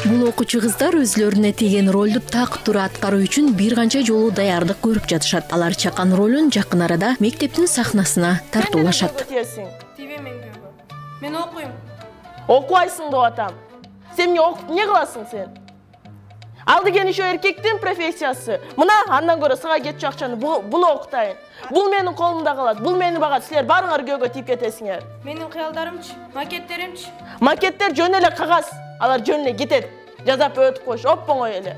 Бул окуучу кыздар өзлөрүнө тийген ролду так тура аткаруу үчүн бир канча жолу даярдык көрүп жатышат. Алар чакан ролун жакын арада мектептин сахнасына тартуулашат. Мен окуйм. Окуйсың деп атам. Сен эмне окуп эмне кыласың сен? Ал деген ишо эркектин профессиясы. Мына андан көрө сага кетчү акчаны буну окутайын. Бул менин колумда калат. Бул мени багат. Силер барыңар көөгө тийип кетесиңер. Менин кыялдарымчы, макеттеримчи. Макеттер жөн эле кагаз. Алар жөн эле кетет. Жазап өтүп коюш, оп-оңой эле.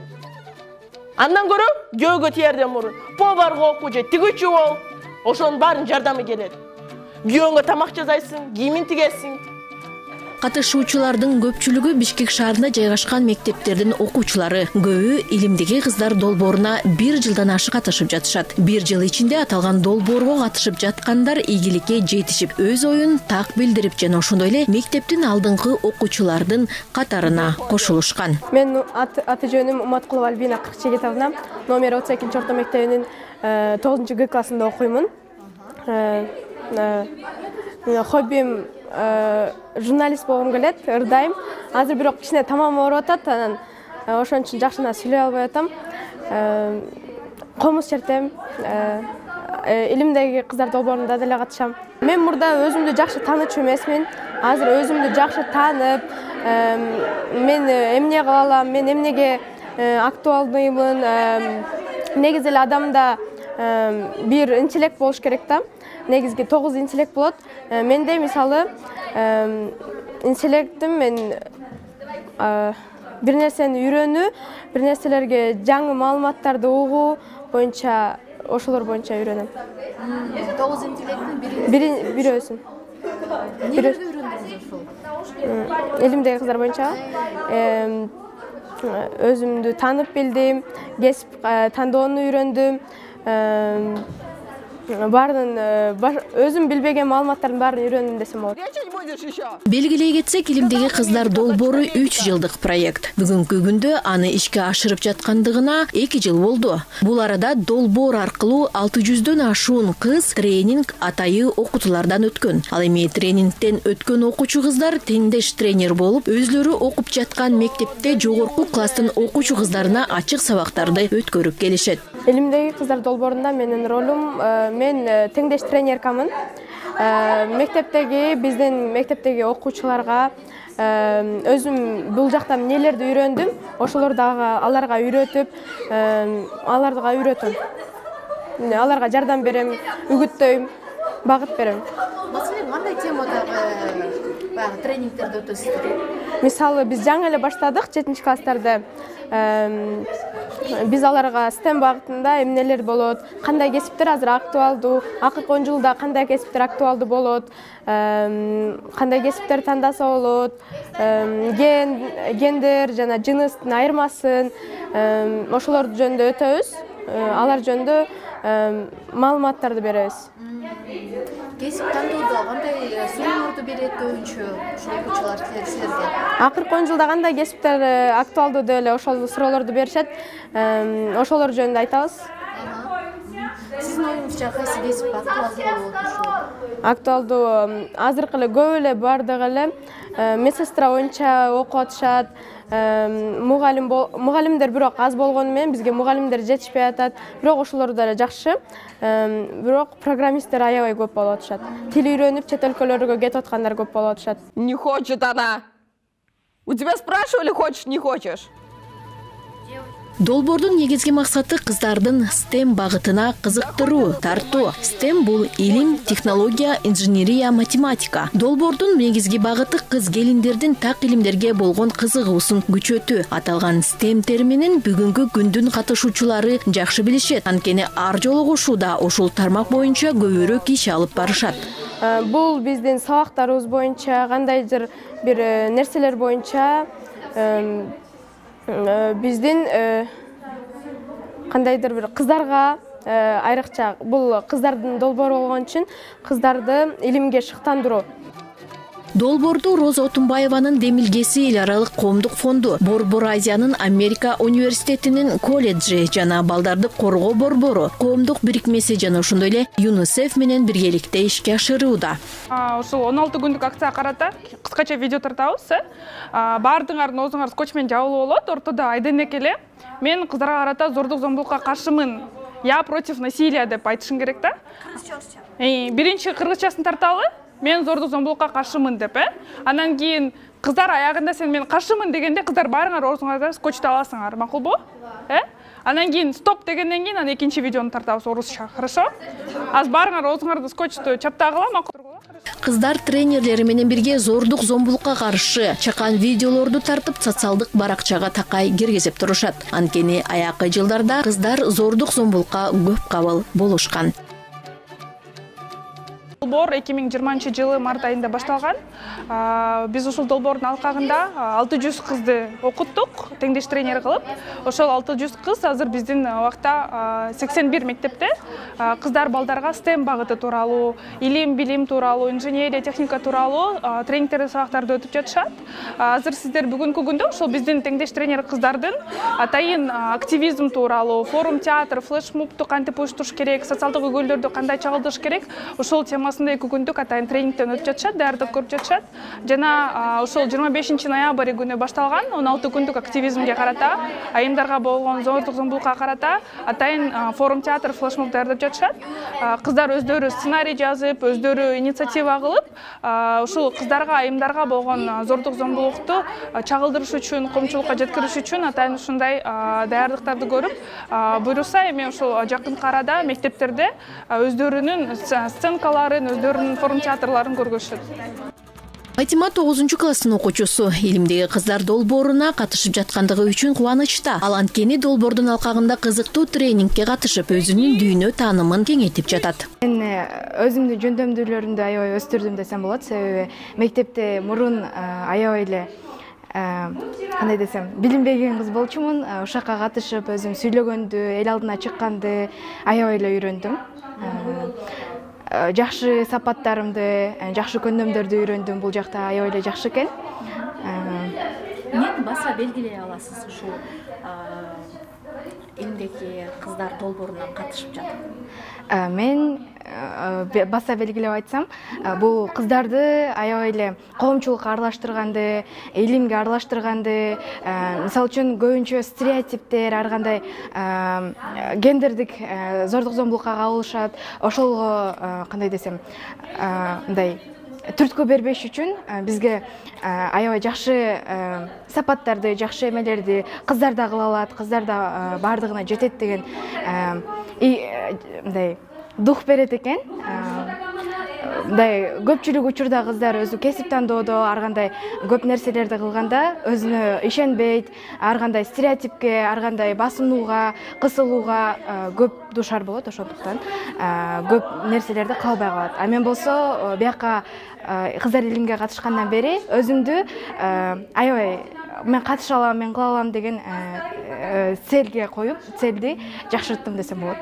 Андан көрө көөгө тийерден мурун поварга окуу же тигүүчү бол. Ошонун баарын жардамы келет. Күйөөңө тамак жасайсың, кийимин тигесиң. Катышуучулардын көпчүлүгү Бишкек шаарында жайгашкан мектептердин окуучулары. Көбү илимдеги кыздар долбооруна 1 жылдан ашык катышып жатышат. 1 жыл ичинде аталган долбоорго катышып жаткандар ийгиликке жетишип, өз оюн так билдирип жана ошондой эле мектептин алдыңкы окуучулардын катарына кошулушкан. Мен аты жөнүм Уматкулова Альбина Кырчегетовна, номер 32 орто мектебинин 9-Г классында окуймун. Хоббим журналист болгум келет, ырдайм. Азыр бирок кичине тамам ооруп атат, анан ошон үчүн жакшына сүйлөй албай атам. Комуз чертем, илимдеги кыздар долбоорунда деле катышам. Мен мурда өзүмдү жакшы таанычу эмесмин. Азыр өзүмдү жакшы таанып, мен эмне кыла алам, мен эмнеге актуалдыймын. Негизи эле адамда бир интеллект болуш керек да. Негизги 9 интеллект болот. Менде мисалы интеллектим мен бир нерсени үйрөнүү, бир нерселерге жаңы маалыматтарды угуу боюнча, ошолор боюнча үйрөнөм. 9 интеллекттин бири өзүм. Эмнеге үйрөндүңүз ошол? Илимдеги кыздар боюнча өзүмдү таанып билдим, кесип тандоону үйрөндүм. Бардын өзүм билбеген маалыматтардын баарын үйрөндүм десем болот. Белгилей кетсек, илимдеги кыздар долбоору 3 жылдык проект. Бүгүнкү күндө аны ишке ашырып жаткандыгына 2 жыл болду. Бул арада долбоор аркылуу 600дөн ашуун кыз тренинг атайы окутуулардан өткөн. Ал эми тренингден өткөн окуучу кыздар теңдеш тренер болуп, өзлөрү окуп жаткан мектепте жогорку класстын окуучу кыздарына ачык сабактарды өткөрүп келишет. Илимдеги кыздар долбоорунда менин ролум, мен теңдеш тренеркамын. Биздин мектептеги окуучуларга өзүм бул жакта эмнелерди үйрөндүм, ошолорду аларга үйрөтүп, аларга жардам берем, үгүттөйм, багыт берем. Маселен, кандай темадагы тренингтерди өтөсүздөр? Мисалы, биз жаңы эле баштадык 7 класстарда. Биз аларга STEM багытында эмнелер болот, кандай кесиптер азыр актуалдуу, акыркы 10 жылда кандай кесиптер актуалдуу болот, кандай кесиптер тандаса болот, гендер жана жыныстын айырмасын, ошолор жөнүндө өтөбүз. Алар жөнүндө маалыматтарды беребиз. Кесип тандоодо кандай суроолорду берет көбүнчө ошол окуучулар силерге? Акыркы 10 жылда кандай кесиптер актуалдуу деп эле ошол суроолорду беришет. Ошолор жөнүндө айтабыз. Сиздин оюңузча кайсы кесип актуалдуу болот ошол? Актуалдуу азыркы эле көп эле бардыгы эле медсестра боюнча окуп атышат. Мугалимдер бирок аз болгону менен бизге мугалимдер жетишпей атат. Бирок ошолор да жакшы. Бирок программисттер аябай көп болуп атышат. Тил үйрөнүп чет өлкөлөргө кетип аткандар көп болуп атышат. Не хочет она. У тебя спрашивали, хочешь, не хочешь? Долбоордун негизги максаты кыздардын STEM багытына кызыктыруу, тартуу. STEM бул илим, технология, инженерия, математика. Долбоордун негизги багыты кыз келиндердин так илимдерге болгон кызыгуусун күчөтүү. Аталган STEM терминин бүгүнкү күндүн катышуучулары жакшы билишет. Анткени ар жолугушууда ошол тармак боюнча көбүрөөк иш алып барышат. Бул биздин сабактарыбыз боюнча, кандайдыр бир нерселер боюнча биздин кандайдыр бир кыздарга айрыкча бул кыздардын долбоору болгон үчүн кыздарды илимге шыктандыруу. Долбоорду Роза Отунбаеванын демилгеси эл аралык коомдук фонду, Борбор Азиянын Америка университетинин колледжи жана балдарды коргоо борбору, коомдук бирикмеси жана ошондой эле ЮНИСЕФ менен биргеликте ишке ашырууда. Ушул 16 күндүк акцияга карата кыскача видео тартабыз. Баардыгыңардын оозуңар скотч менен жабылып болот. Ортодо айденек эле мен кыздарга карата зордук зомбулукка каршымын. Я против насилия деп айтышым керек да. Биринчи кыргызчасын тарталы. Мен зордук зомбулукка каршымын деп, Анан кийин кыздар аягында сен мен каршымын дегенде кыздар баарыңар оозуңардан скотчту аласыңар, макулбу? Анан кийин стоп дегенден кийин анан экинчи видеону тартабыз орусча, хорошо? Азыр баарыңар оозуңарды скотчту чаптагыла, макул? Кыздар тренерлери менен бирге зордук зомбулукка каршы чакан видеолорду тартып социалдык баракчага такай киргизип турушат. Анткени аякы жылдарда кыздар зордук зомбулукка көп кабыл болушкан. Долбоор 2020 жылы март айында башталган. Биз ушул долбоордун алкагында 600 кызды окуттук, теңдеш тренер кылып. Ошол 600 кыз азыр биздин убакта 81 мектепте кыздар балдарга STEM багыты тууралуу, илим, билим тууралуу, инженерия, техника тууралуу тренингдерди, сабактарды өтүп жатышат. Азыр сиздер бүгүнкү күндө ошол биздин теңдеш тренер кыздардын атайын активизм тууралуу, форум, театр, флешмобду кантип уюштуруш керек, социалдык өгүүлдөрдү кандай чагылдырыш керек, ошол темасында 2 күндүк атайын тренингден өтүп жатышат, даярдык көрүп жатышат. Жана ошол 25 ноябрь күнү башталган 16 күндүк активизмге карата, айымдарга болгон зордук зомбулукка карата атайын форум, театр, флешмоб даярдап жатышат. Кыздар өздөрү сценарий жазып, өздөрү инициатива кылып, ушул кыздарга, айымдарга болгон зордук зомбулукту чагылдырыш үчүн, коомчулукка жеткириш үчүн атайын ушундай даярдыктарды көрүп, буйруса эми ушул жакын арада мектептерде өздөрүнүн сценкаларын, өздөрүнүн форум театрларын көргөзүшөт. Фатима 9 класстын окуучусу илимдеги кыздар долбооруна катышып жаткандыгы үчүн кубанычта. Ал анткени долбоордун алкагында кызыктуу тренингке катышып, өзүнүн дүйнө таанымын кеңейтип жатат. Мен өзүмдүн жөндөмдүүлөрүмдү аябай өстүрдүм десем болот. Себеби мектепте мурун аябай эле кандай десем, билинбеген кыз болчумун. Ушакка катышып, өзүм сүйлөгөндү, эл алдына чыкканды аябай эле үйрөндүм. Жакшы сапаттарымды, жакшы көндөмдөрдү үйрөндүм. Бул жакта аябай эле жакшы экен. Эмнени баса белгилей аласыз ушул илимдеги кыздар долбооруна катышып жатып? Мен баса белгилеп айтсам, бул кыздарды аябай эле коомчулукка аралаштырганды, илимге аралаштырганды, мисалы үчүн көбүнчө стереотиптер, ар кандай гендердик зордук зомбулукка кабылышат. Ошолго кандай десем, мындай түрткү бербеш үчүн бизге аябай жакшы сапаттарды, жакшы эмелерди кыздар да кыла алат, кыздар да баардыгына жетет деген мындай дух берет экен. Мындай көпчүлүк учурда кыздар өзү кесип тандоодо ар кандай көп нерселерди кылганда өзүнө ишенбейт, ар кандай стереотипке, ар кандай басынууга, кысылууга көп душар болот. Ошондуктан көп нерселерди кылбай калат. А мен болсо бияка кыздар илимге катышкандан бери өзүмдү аябай мен катыша алам, мен кыла алам деген целге коюп, целди жакшырттым десем болот.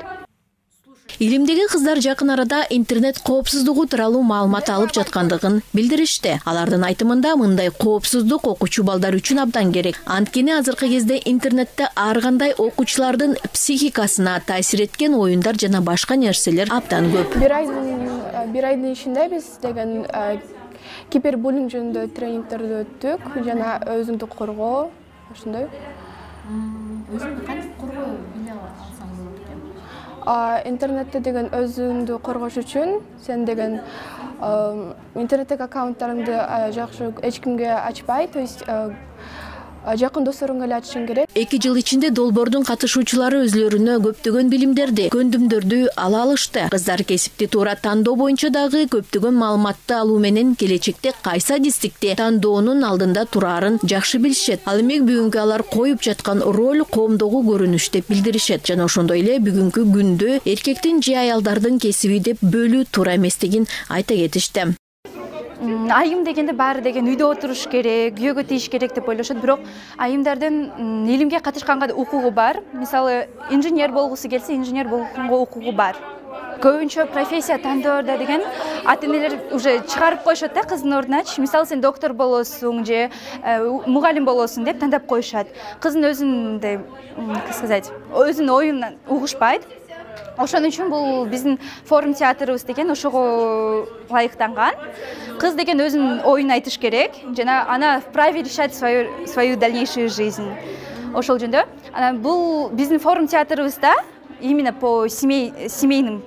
Илимдеги кыздар жакын арада интернет коопсуздугу тууралуу маалымат алып жаткандыгын билдиришти. Алардын айтымында мындай коопсуздук окуучу балдар үчүн абдан керек. Анткени азыркы кезде интернетте ар кандай окуучулардын психикасына таасир эткен оюндар жана башка нерселер абдан көп. Бир айдын ичинде биз деген кибербуллинг жөнүндө тренингтерди өттүк, жана өзүңдү коргоо, ошондой. Өзүңдү кантип коргоо биле алсаң болот экен? Интернетте деген өзүңдү коргош үчүн сен деген интернеттеги аккаунттарыңды жакшы эч кимге ачпай, то есть жакын досторуңа эле ачышың керек. 2 жыл ичинде долбоордун катышуучулары өзлөрүнө көптөгөн билимдерди, көндүмдөрдү ала алышты. Кыздар кесипти туура тандоо боюнча дагы көптөгөн маалыматты алуу менен келечекте кайсы адистикте тандоонун алдында турарын жакшы билишет. Ал эми бүгүнкү алар коюп жаткан роль коомдогу көрүнүш деп билдиришет. Жана ошондой эле бүгүнкү күндө эркектин же аялдардын кесиби деп бөлүү туура эместигин айта кетишти. Айым дегенде баары деген үйдө отуруш керек, күйөөгө тийиш керек деп ойлошот, бирок айымдардын илимге катышканга укугу бар. Мисалы, инженер болгусу келсе, инженер болгонго укугу бар. көбүнчө профессия тандоордо деген ата энелер уже чыгарып коюшат да кыздын ордуначы. Мисалы сен доктор болосуң же мугалим болосуң деп тандап коюшат. Кыздын өзүндөй, как сказать, өзүнүн оюнан угушпайт. Ошон үчүн бул биздин форум театрыбыз деген ошого ылайыктанган. Кыз деген өзүнүн оюн айтыш керек жана ана вправе решать свою дальнейшую жизнь. Ошол жөнүндө бул биздин форум театрыбызда именно по семейным.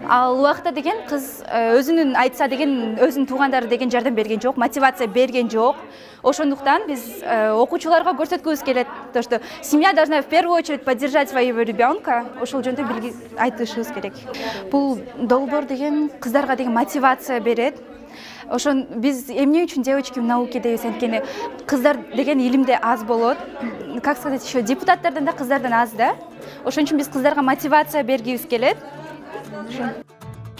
Ал убакта деген кыз өзүнүн айтса деген өзүнүн туугандары деген жардам берген жок, мотивация берген жок. Ошондуктан биз окуучуларга көрсөткүбүз келет, то что семья должна в первую очередь поддержать своего ребенка. Ошол жөнүндө айтышыбыз керек. Бул долбоор деген кыздарга деген мотивация берет. Ошон биз эмне үчүн девочки в науке дейбиз, анткени кыздар деген илимде аз болот. Как сказать, еще депутаттардан да кыздардан аз да. Ошон үчүн биз кыздарга мотивация бергибиз келет.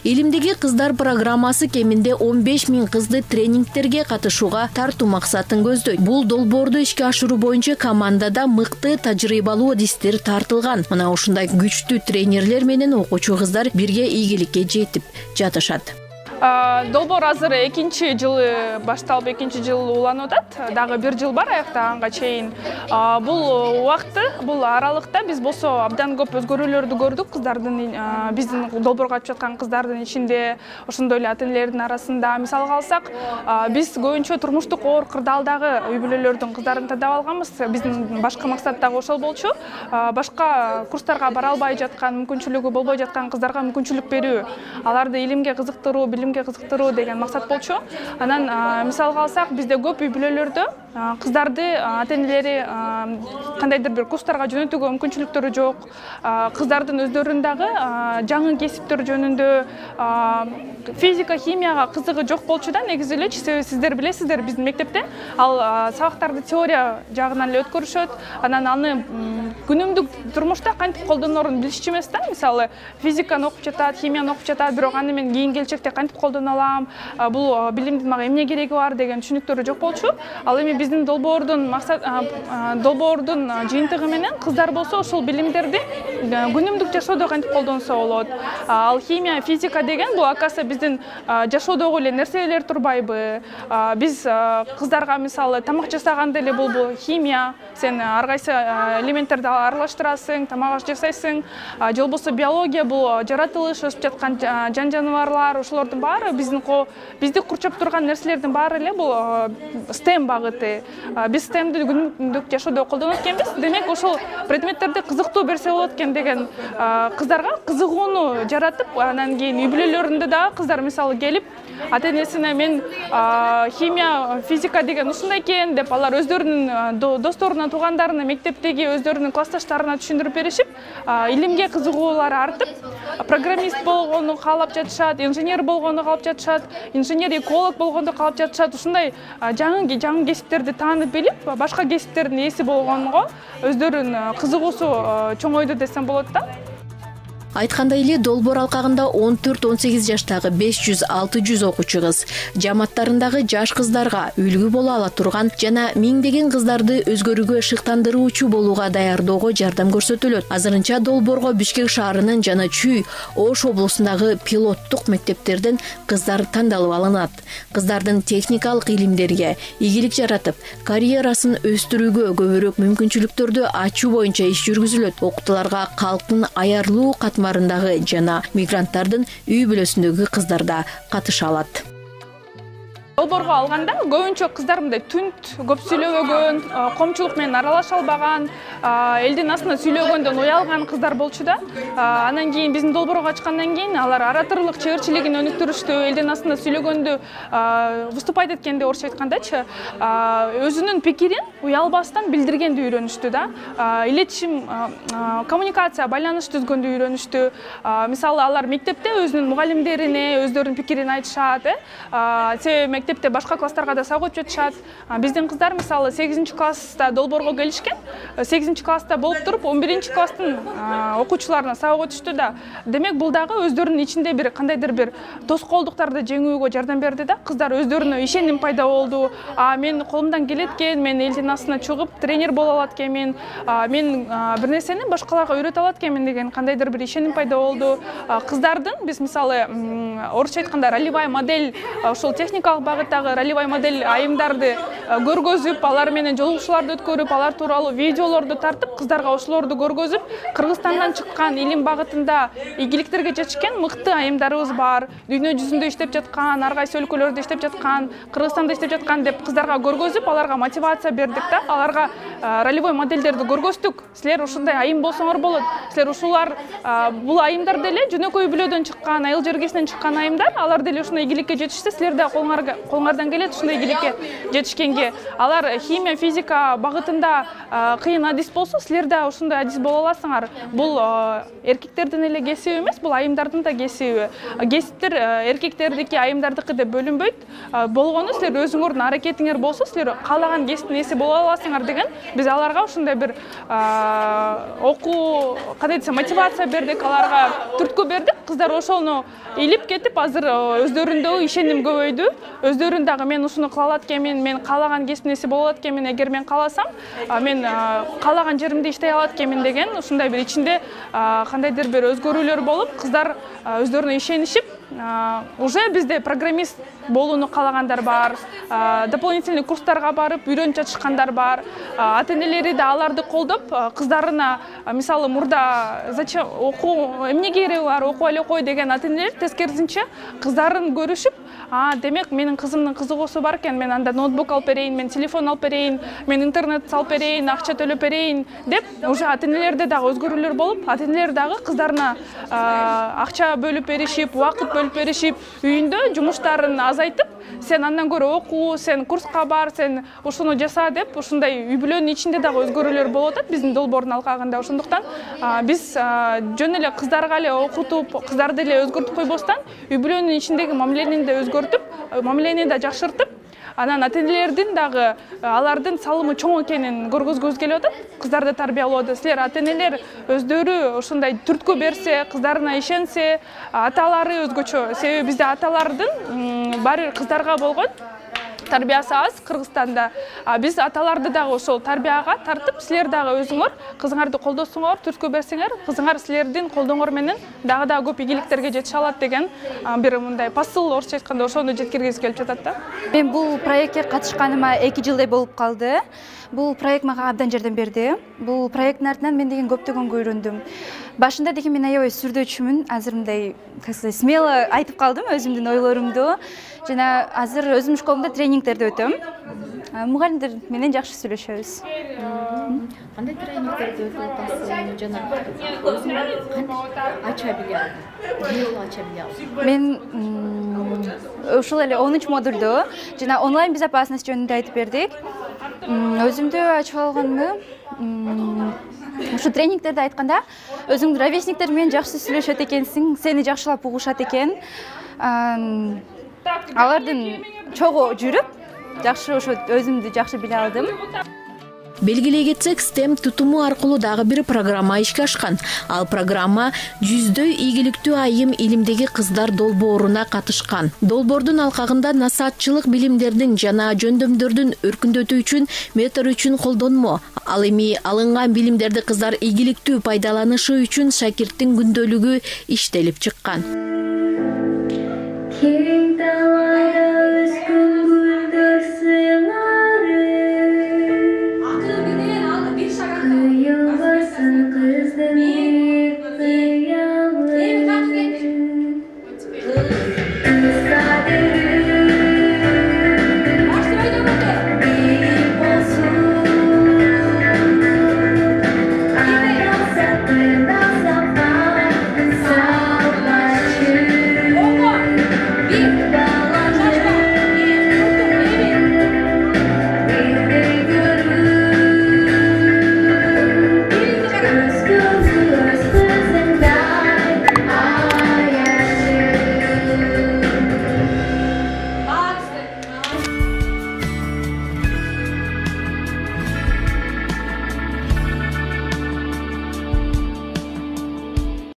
Илимдеги кыздар программасы кеминде 15 000 кызды тренингтерге катышууга тартуу максатын көздөйт. Бул долбоорду ишке ашыруу боюнча командада мыкты тажрыйбалуу адистер тартылган. Мына ушундай күчтүү тренерлер менен окуучу кыздар бирге ийгиликке жетип жатышат. Долбоор азыр экинчи жылы башталып, экинчи жыл уланып атат. Дагы 1 жыл бар аяктаганга чейин. Бул убакытта, бул аралыкта биз болсо абдан көп өзгөрүүлөрдү көрдүк. Кыздардын, биздин долбоорго катышып жаткан кыздардын ичинде, ошондой эле ата энелердин арасында мисалга алсак, биз көбүнчө турмуштук оор кырдаалдагы үй бүлөлөрдүн кыздарын тандап алганбыз. Биздин башкы максат дагы ошол болчу. Башка курстарга бара албай жаткан, мүмкүнчүлүгү болбой жаткан кыздарга мүмкүнчүлүк берүү, аларды илимге кызыктыруу, кызыктыруу деген максат болчу. Анан мисалга алсак, бизде көп үй бүлөлөрдө кыздарды ата энелери кандайдыр бир курстарга жөнөтүүгө мүмкүнчүлүктөрү жок. Кыздардын өздөрүнүн дагы жаңы кесиптер жөнүндө физика, химияга кызыгы жок болчу да, негизи эле. Сиздер билесиздер, биздин мектепте ал сабактарды теория жагынан эле өткөрүшөт. Анан аны күнүмдүк турмушта кантип колдонорун билишчү эмес да. Мисалы, физиканы окуп жатат, химияны окуп жатат, бирок аны мен кийин келечекте кантип колдоно алам, бул билимдин мага эмне кереги бар деген түшүнүктөрү жок болчу. Ал эми биздин долбоордун максат, долбоордун жыйынтыгы менен кыздар болсо ошол билимдерди күнүмдүк жашоодо кантип колдонсо болот. Ал химия, физика деген бул акасы биздин жашоодогу эле нерселер турбайбы. Биз кыздарга мисалы тамак жасаганда эле бул химия, сен ар кайсы элементтерди аралаштырасың, тамак аш жасайсың. Же болбосо биология бул жаратылыш, өсүп жаткан жан жаныбарлар, ошолордун баары бизди курчап турган нерселердин баары эле бул STEM багыты. Биз STEMди күнүмдүк жашоодо колдонот экенбиз. Демек ошол предметтерди кызыктуу берсе болот экен деген кыздарга кызыгууну жаратып, анан кийин үй бүлөлөрүндө да кыздар мисалы келип ата энесине мен химия, физика деген ушундай экен деп алар өздөрүнүн досторуна, туугандарына, мектептеги өздөрүнүн классташтарына түшүндүрүп беришип, илимге кызыгуулары артып, программист болгону каалап жатышат, инженер болгону каалап жатышат, инженер эколог болгону каалап жатышат. Ушундай жаңы кесиптерди таанып билип, башка кесиптердин ээси болгонго өздөрүнүн кызыгуусу чоңойду десем болот да. Айткандай эле долбоор алкагында 14-18 жаштагы 500-600 окуучу кыз, жамааттарындагы жаш кыздарга үлгү боло ала турган жана миңдеген кыздарды өзгөрүүгө шыктандыруучу болууга даярдоого жардам көрсөтүлөт. Азырынча долбоорго Бишкек шаарынын жана Чүй, Ош облусундагы пилоттук мектептерден кыздар тандалып алынат. Кыздардын техникалык илимдерге ийгилик жаратып, карьерасын өстүрүүгө көбүрөөк мүмкүнчүлүктөрдү ачуу боюнча иш жүргүзүлөт. Окутууларга калктын аярлуу катмарындагы жана мигранттардын үй бүлөсүндөгү кыздар да катыша алат. Долбоорго алганда көбүнчө кыздар мындай түнт, көп сүйлөбөгөн, коомчулук менен аралаша албаган, элдин астында сүйлөгөндөн уялган кыздар болчу да. Анан кийин биздин долбоорго катышкандан кийин алар ораторлук чеберчилигин өнүктүрүштү, элдин астында сүйлөгөндө выступать эткенде, орусча айткандачы, өзүнүн пикирин уялбастан билдиргенди үйрөнүштү да. Илетишим, коммуникация, байланыш түзгөндү үйрөнүштү. Мисалы алар мектепте өзүнүн мугалимдерине өздөрүнүн пикирин айтышат, себеби мектепте башка класстарга да сабак өтүп жатышат. Биздин кыздар мисалы 8-класста долбоорго келишкен, 8-класста болуп туруп 11-класстын окуучуларына сабак өтүштү да. Демек бул дагы өздөрүнүн ичинде бир кандайдыр бир тоскоолдуктарды жеңүүгө жардам берди да. Кыздар өздөрүнө ишеним пайда болду. Мен колумдан келет экен, мен элдин астына чыгып тренер боло алат экенмин, мен бир нерсени башкаларга үйрөтө алат экенмин деген кандайдыр бир ишеним пайда болду. Кыздардын биз мисалы орусча айтканда ролевая модель, ошол техникалык багыттагы ролевая модель айымдарды көргөзүп, алар менен жолугушууларды өткөрүп, алар тууралуу видеолорду тартып, кыздарга ошолорду көргөзүп, Кыргызстандан чыккан илим багытында ийгиликтерге жетишкен мыкты айымдарыбыз бар. Дүйнө жүзүндө иштеп жаткан, ар кайсы өлкөлөрдө иштеп жаткан, Кыргызстанда иштеп жаткан деп кыздарга көргөзүп, аларга мотивация бердик да. Аларга ролевой модельдерди көргөздүк. Силер ушундай айым болсоңор болот. Силер ушулар бул айымдар деле жөнөкөй бүлөдөн чыккан, айыл жергесинен чыккан айымдар, алар деле ушундай ийгиликке жетишсе, силер да колуңардан келет ушундай ийгиликке жетишкенге. Алар химия, физика багытында кыйын адис болсо, силер да ушундай адис боло аласыңар. Бул эркектердин эле кесиби эмес, бул айымдардын да кесиби. Кесиптер эркектердики, айымдардыкы деп бөлүнбөйт. Болгону силер өзүңөрдүн аракетиңер болсо, силер каалаган кесиптин ээси боло аласыңар деген биз аларга ушундай бир окуу, кандай десем, мотивация бердик, аларга түрткү бердик. Кыздар ошону илип кетип, азыр өздөрүндөгү ишеним көбөйдү. Өздөрүн дагы мен ушуну кыла алат экенмин, мен каалаган кесиптин ээси боло алат экенмин, эгер мен кааласам, мен каалаган жеримде иштей алат экенмин деген ушундай бир ичинде кандайдыр бир өзгөрүүлөр болуп, кыздар өздөрүнө ишенишип, уже бизде программист болууну каалагандар бар, дополнительный курстарга барып үйрөнүп жатышкандар бар. Ата-энелери да аларды колдоп, кыздарына мисалы мурда зачем окуу, эмне кереги бар, окуп эле кой деген ата-энелер тескерисинче кыздарын көрүшүп, демек менин кызымдын кызыгуусу бар экен, мен анда ноутбук алып берейин, мен телефон алып берейин, мен интернет салып берейин, акча төлөп берейин деп, уже ата-энелерде дагы өзгөрүүлөр болуп, ата-энелер дагы кыздарына акча бөлүп беришип, убакыт бөлүп беришип, үйүндө жумуштарын азайтып, сен андан көрө окуу, сен курска бар, сен ушуну жаса деп, ушундай үй бүлөнүн ичинде дагы өзгөрүүлөр болуп атат биздин долбоордун алкагында. Ошондуктан биз жөн эле кыздарга эле окутуп, кыздарды эле өзгөртүп койбостон, үй бүлөнүн ичиндеги мамилени да өзгөртүп, мамилени да жакшыртып, анан ата-энелердин дагы алардын салымы чоң экенин көргөзгүбүз келип атат. Кыздарды тарбиялоодо силер ата-энелер өздөрү ушундай түрткү берсе, кыздарына ишенсе, аталары өзгөчө. Себеби бизде аталардын баары кыздарга болгон тарбиясы аз Кыргызстанда. Биз аталарды дагы ошол тарбияга тартып, силер дагы өзүңөр кызыңарды колдосоңор, түрткү берсеңер, кызыңар силердин колдооңор менен дагы көп ийгиликтерге жетише алат деген бир мындай посыл, орусча айтканда ошону жеткиргибиз келип жатат да. Мен бул проектке катышканыма 2 жылдай болуп калды. Бул проект мага абдан жардам берди. Бул проекттин артынан мен деген көптөгөнгө үйрөндүм. Башында деген мен аябай сүрдөөчүмүн, азыр мындай смело айтып калдым өзүмдүн ойлорумду. Жана азыр өзүм школумда тренингтерди өтөм. Мугалимдер менен жакшы сүйлөшөбүз. Кандай тренингтерди өтүп атасыз? Жана өзүң ача билем. Эмне болуп ача билем? Мен ушул эле 10-модулдо жана онлайн безопасность жөнүндө айтып бердик. Өзүмдү ачып алганымы, ушу тренингтерди айтканда, өзүң ровесниктер менен жакшы сүйлөшөт экенсиң, сени жакшылап угушат экен. Алардын чогуу жүрүп, жакшы ошо өзүмдү жакшы биле алдым. Белгилей кетсек, STEM тутуму аркылуу дагы бир программа ишке ашкан. Ал программа 100дөй ийгиликтүү айым илимдеги кыздар долбооруна катышкан. Долбоордун алкагында насаатчылык билимдердин жана жөндөмдөрдүн өркүндөтүү үчүн метод үчүн колдонмо. Ал эми алынган билимдерди кыздар ийгиликтүү пайдаланышы үчүн шакирттин күндөлүгү иштелип чыккан.